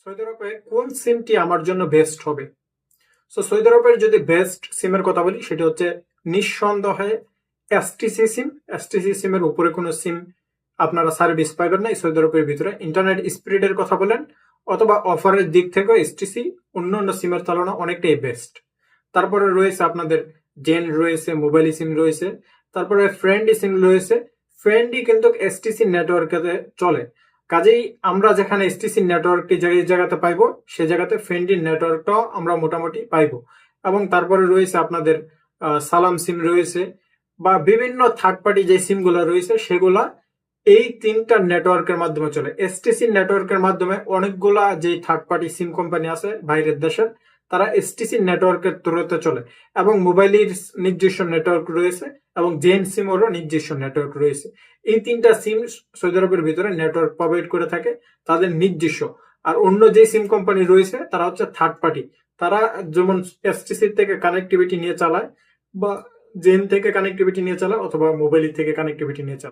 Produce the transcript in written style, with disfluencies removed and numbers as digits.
Saudi আরবে কোন সিমটি আমার জন্য বেস্ট হবে? সৌদি আরবের যদি বেস্ট সিমের কথা বলি সেটা হচ্ছে নিঃসন্দেহে এসটিসি সিম। এসটিসি সিমের উপরে কোনো সিম আপনারা সার্ভিস পাইবেন না এই সৌদি আরবের ভিতরে। ইন্টারনেট স্পিডের কথা বলেন অথবা অফারের দিক থেকে এসটিসি অন্য অন্য সিমের তুলনায় অনেকটাই বেস্ট। তারপরে রয়েছে আপনাদের জেন রয়েছে, মোবাইল সিম রয়েছে, তারপরে ফ্রেন্ডি সিম রয়েছে। ফ্রেন্ডি কিন্তু এসটিসি নেটওয়ার্কে চলে, কাজেই আমরা যেখানে এসটিসি নেটওয়ার্কটি যে জায়গাতে পাইবো সে জায়গাতে ফ্রেন্ডি নেটওয়ার্কটাও আমরা মোটামুটি পাইবো। এবং তারপরে রয়েছে আপনাদের সালাম সিম রয়েছে বা বিভিন্ন থার্ড পার্টি যে সিমগুলো রয়েছে সেগুলা এই তিনটা নেটওয়ার্কের মাধ্যমে চলে। এসটিসি নেটওয়ার্কের মাধ্যমে অনেকগুলা যে থার্ড পার্টি সিম কোম্পানি আছে বাইরের দেশের, তারা এসটিসি নেটওয়ার্কের থ্রুতে চলে এবং মোবাইলের নিজস্ব নেটওয়ার্ক রয়েছে এবং জেন সিমেরও নিজস্ব নেটওয়ার্ক রয়েছে। এই তিনটা সিম সৌদি আরবের ভিতরে নেটওয়ার্ক প্রোভাইড করে থাকে তাদের নিজস্ব। আর অন্য যে সিম কোম্পানি রয়েছে তারা হচ্ছে থার্ড পার্টি, তারা যেমন এসটিসি থেকে কানেক্টিভিটি নিয়ে চালায় বা জেন থেকে কানেক্টিভিটি নিয়ে চালায় অথবা মোবাইল থেকে কানেক্টিভিটি নিয়ে চালায়।